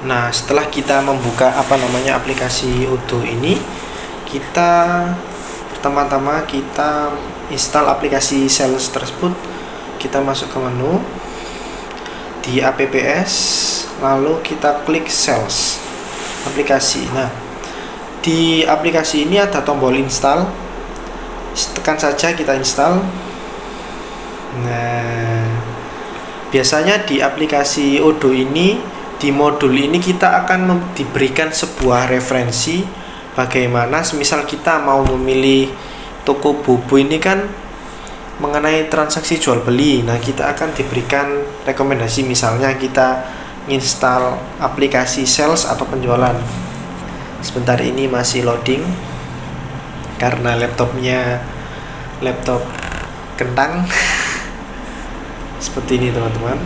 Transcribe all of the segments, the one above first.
Nah, setelah kita membuka aplikasi Odoo ini, kita pertama-tama kita install aplikasi sales tersebut. Kita masuk ke menu di apps, lalu kita klik sales aplikasi. Nah, di aplikasi ini ada tombol install, tekan saja kita install. Nah, biasanya di aplikasi Odoo ini, di modul ini kita akan diberikan sebuah referensi bagaimana semisal kita mau memilih toko bubu ini kan mengenai transaksi jual beli. Nah, kita akan diberikan rekomendasi, misalnya kita install aplikasi sales atau penjualan. Sebentar, ini masih loading karena laptop kentang. Seperti ini teman-teman,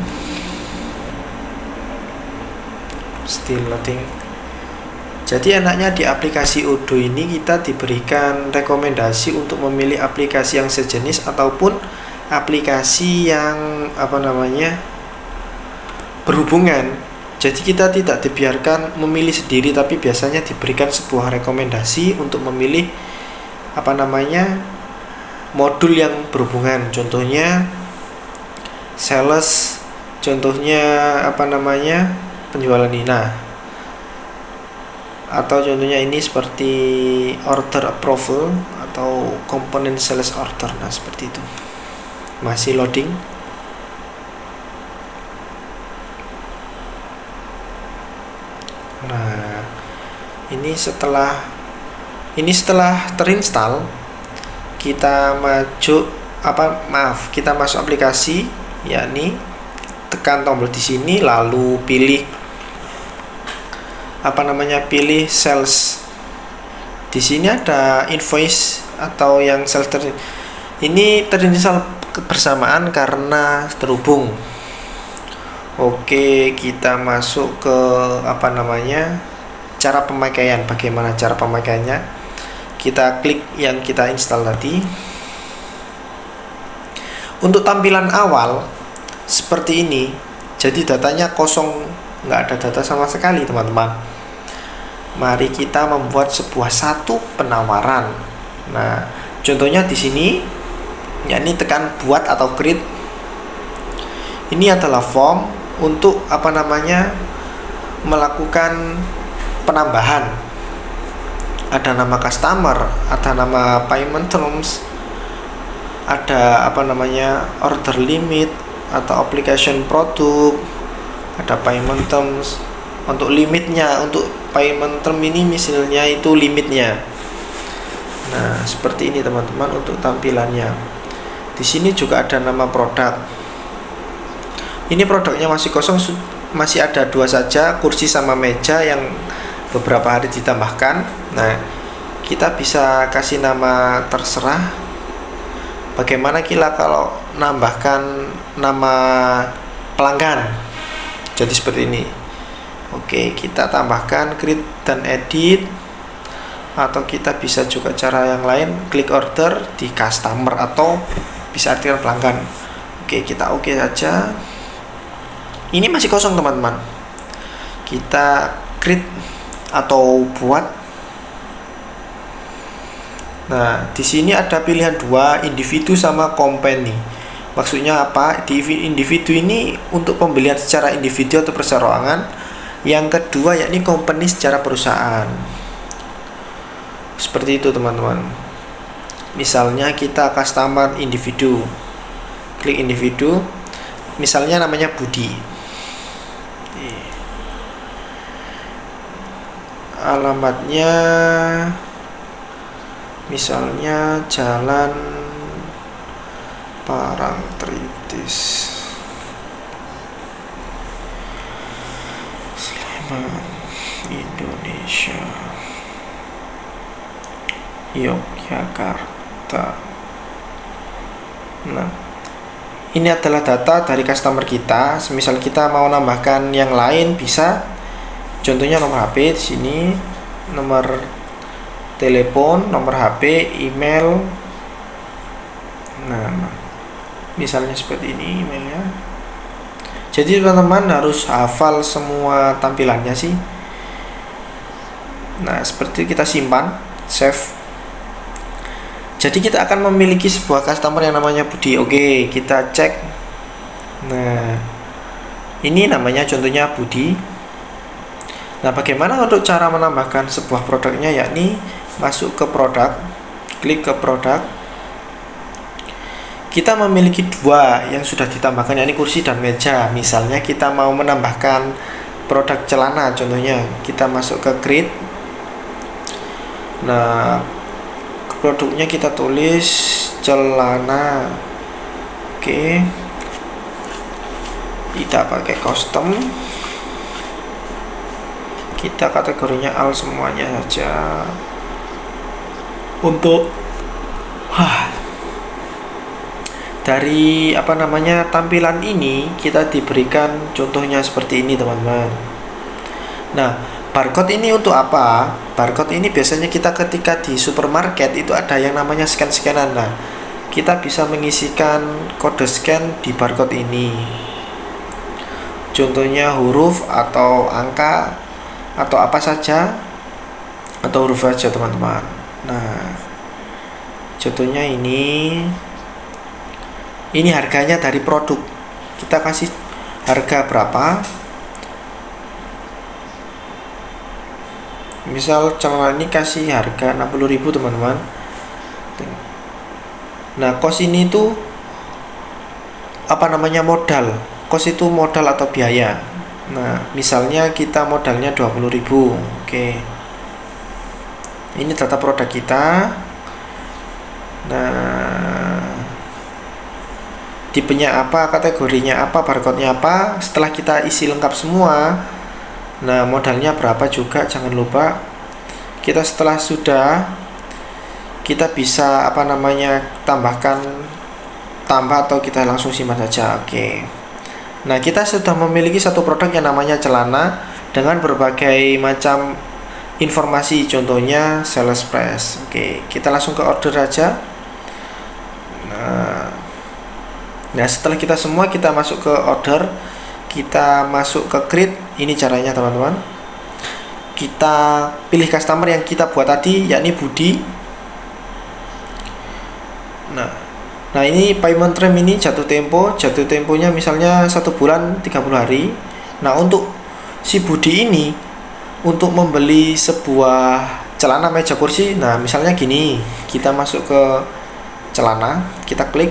still loading. Jadi enaknya di aplikasi Odoo ini kita diberikan rekomendasi untuk memilih aplikasi yang sejenis ataupun aplikasi yang berhubungan. Jadi kita tidak dibiarkan memilih sendiri, tapi biasanya diberikan sebuah rekomendasi untuk memilih modul yang berhubungan. Contohnya sales, contohnya penjualan ini. Nah, atau contohnya ini seperti order approval atau komponen sales order. Nah, seperti itu. Masih loading. Nah, ini setelah terinstall, kita kita masuk aplikasi, yakni tekan tombol di sini, lalu pilih pilih sales. Di sini ada invoice atau yang sales ini terinstall bersamaan karena terhubung. Oke, kita masuk ke cara pemakaian. Bagaimana cara pemakaiannya? Kita klik yang kita install tadi. Untuk tampilan awal seperti ini, jadi datanya kosong, nggak ada data sama sekali teman-teman. Mari kita membuat satu penawaran. Nah, contohnya di sini, yakni tekan buat atau create. Ini adalah form untuk melakukan penambahan. Ada nama customer, ada nama payment terms, ada order limit atau application produk, ada payment terms. Untuk limitnya, untuk payment term ini misalnya itu limitnya. Nah, seperti ini teman-teman untuk tampilannya. Di sini juga ada nama produk. Ini produknya masih kosong, masih ada 2 saja, kursi sama meja yang beberapa hari ditambahkan. Nah, kita bisa kasih nama terserah. Bagaimana kalau nambahkan nama pelanggan? Jadi seperti ini. Oke, kita tambahkan create dan edit, atau kita bisa juga cara yang lain, klik order di customer atau bisa artikan pelanggan. Oke, kita oke saja. Ini masih kosong teman-teman. Kita create atau buat. Nah, di sini ada pilihan 2, individu sama company. Maksudnya apa? Di individu ini untuk pembelian secara individu atau perseroangan. Yang kedua yakni company secara perusahaan. Seperti itu teman-teman. Misalnya kita customer individu, klik individu. Misalnya namanya Budi. Alamatnya misalnya Jalan Parangtritis, Sleman, Indonesia, Yogyakarta. Nah, ini adalah data dari customer kita. Semisal kita mau nambahkan yang lain bisa. Contohnya nomor HP di sini, nomor telepon, nomor HP, email. Nah, misalnya seperti ini emailnya. Jadi teman-teman harus hafal semua tampilannya sih. Nah, seperti itu kita simpan, save. Jadi kita akan memiliki sebuah customer yang namanya Budi. Oke, kita cek. Nah, ini namanya contohnya Budi. Nah, bagaimana untuk cara menambahkan sebuah produknya, yakni masuk ke produk, klik ke produk. Kita memiliki dua yang sudah ditambahkan, yakni kursi dan meja. Misalnya kita mau menambahkan produk celana, contohnya kita masuk ke create. Nah, produknya kita tulis celana. Oke, kita pakai custom, kita kategorinya all semuanya saja. Untuk dari tampilan ini kita diberikan contohnya seperti ini teman-teman. Nah, barcode ini untuk apa? Barcode ini biasanya kita ketika di supermarket itu ada yang namanya scan-scanan. Nah, kita bisa mengisikan kode scan di barcode ini. Contohnya huruf atau angka atau apa saja, atau huruf saja teman-teman. Nah, contohnya ini harganya dari produk. Kita kasih harga berapa. Misal celana ini kasih harga 60.000 teman-teman. Nah, kos ini tuh modal. Kos itu modal atau biaya. Nah, misalnya kita modalnya 20.000. Oke. Ini data produk kita. Nah, tipenya apa, kategorinya apa, barcode-nya apa. Setelah kita isi lengkap semua, nah modalnya berapa juga jangan lupa. Kita setelah sudah, kita bisa tambah atau kita langsung simpan saja. Oke. Nah, kita sudah memiliki satu produk yang namanya celana dengan berbagai macam informasi, contohnya sales price. Oke, kita langsung ke order aja. Nah, setelah kita masuk ke order, kita masuk ke create. Ini caranya teman-teman. Kita pilih customer yang kita buat tadi, yakni Budi. Nah, ini payment term ini jatuh temponya misalnya 1 bulan 30 hari. Nah, untuk si Budi ini untuk membeli sebuah celana, meja, kursi. Nah, misalnya gini, kita masuk ke celana, kita klik.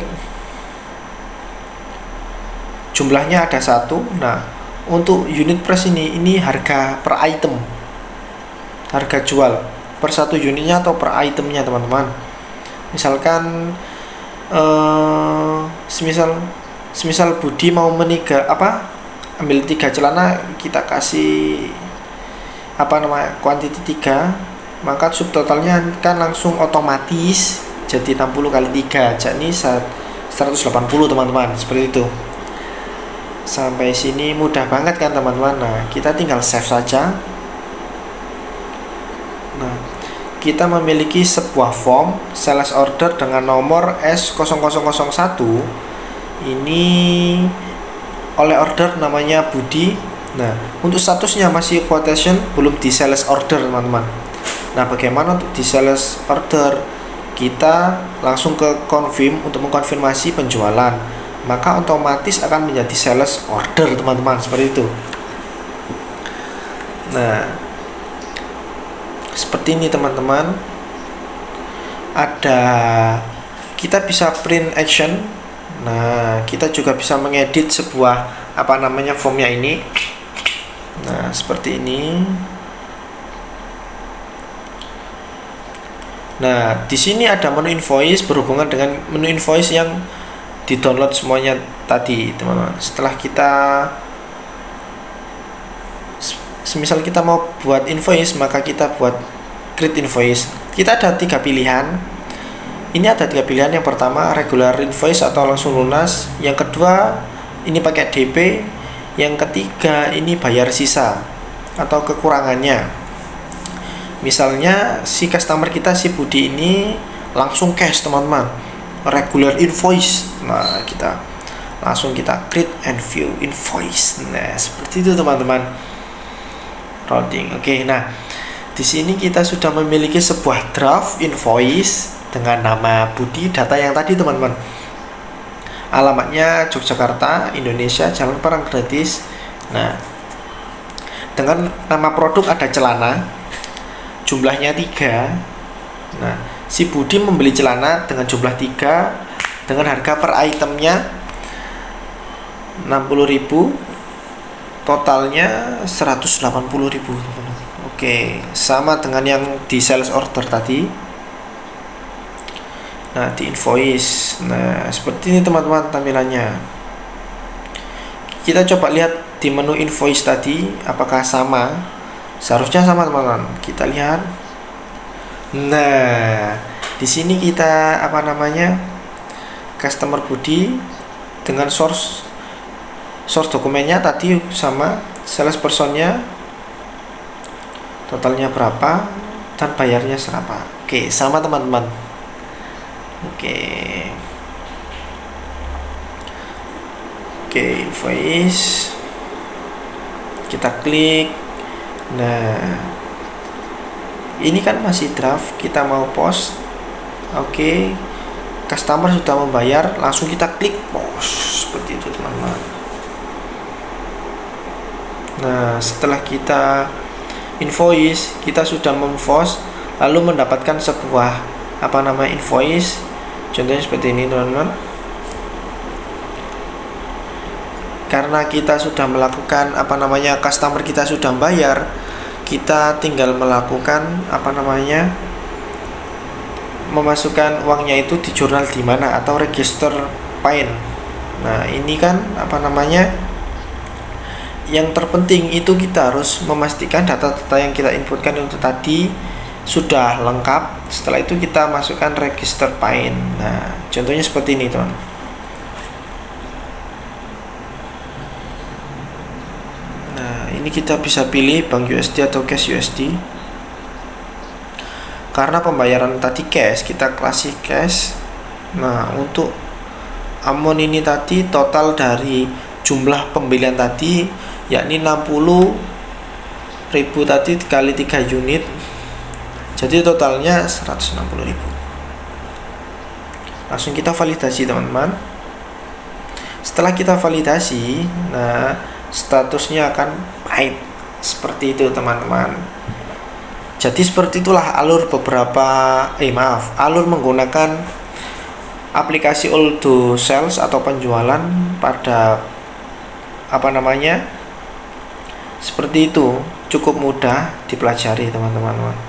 Jumlahnya ada 1. Nah, untuk unit price ini harga per item, harga jual per 1 unitnya atau per itemnya teman-teman. Misalkan semisal Budi mau ambil 3 celana, kita kasih quantity 3, maka subtotalnya kan langsung otomatis jadi 60 kali 3, jadi 180 teman-teman. Seperti itu. Sampai sini mudah banget kan teman-teman. Nah, kita tinggal save saja. Nah, kita memiliki sebuah form sales order dengan nomor S0001. Ini oleh order namanya Budi. Nah, untuk statusnya masih quotation, belum di sales order teman-teman. Nah, bagaimana untuk di sales order? Kita langsung ke confirm untuk mengkonfirmasi penjualan, maka otomatis akan menjadi sales order teman-teman. Seperti itu. Nah, seperti ini teman-teman. Kita bisa print action. Nah, kita juga bisa mengedit sebuah formnya ini. Nah, seperti ini. Nah, di sini ada menu invoice berhubungan dengan menu invoice yang di-download semuanya tadi, teman-teman. Setelah semisal kita mau buat invoice, maka kita buat create invoice. Kita ada 3 pilihan. Ini ada 3 pilihan. Yang pertama regular invoice atau langsung lunas. Yang kedua ini pakai DP. Yang ketiga ini bayar sisa atau kekurangannya. Misalnya si customer kita, si Budi ini langsung cash teman-teman, regular invoice. Nah, kita langsung kita create and view invoice. Nah, seperti itu teman-teman. Routing. Oke, nah di sini kita sudah memiliki sebuah draft invoice dengan nama Budi, data yang tadi teman-teman. Alamatnya Yogyakarta, Indonesia, Jalan Paranggratis. Nah, dengan nama produk ada celana, jumlahnya 3. Nah, si Budi membeli celana dengan jumlah 3 dengan harga per itemnya 60.000, totalnya 180.000 teman-teman. Oke, sama dengan yang di sales order tadi. Nah, di invoice. Nah, seperti ini teman-teman tampilannya. Kita coba lihat di menu invoice tadi apakah sama. Seharusnya sama teman-teman. Kita lihat. Nah, di sini kita customer Budi dengan source dokumennya tadi sama, sales personnya totalnya berapa dan bayarnya berapa. Oke, sama teman-teman. Oke, invoice kita klik. Nah, ini kan masih draft, kita mau post. Oke, customer sudah membayar, langsung kita klik post. Seperti itu teman-teman. Nah, setelah kita invoice, kita sudah mempost lalu mendapatkan sebuah invoice. Contohnya seperti ini teman-teman. Karena kita sudah melakukan customer kita sudah bayar, kita tinggal melakukan memasukkan uangnya itu di jurnal di mana atau register paint. Nah, ini kan yang terpenting itu kita harus memastikan data-data yang kita inputkan untuk tadi sudah lengkap. Setelah itu kita masukkan register paint. Nah, contohnya seperti ini teman. Nah, ini kita bisa pilih bank USD atau cash USD. Karena pembayaran tadi cash, kita kasih cash. Nah, untuk amount ini tadi total dari jumlah pembelian tadi yakni 60.000 tadi kali 3 unit. Jadi totalnya 160.000. Langsung kita validasi teman-teman. Setelah kita validasi, nah statusnya akan paid. Seperti itu teman-teman. Jadi seperti itulah alur alur menggunakan aplikasi Odoo Sales atau penjualan pada seperti itu. Cukup mudah dipelajari teman-teman.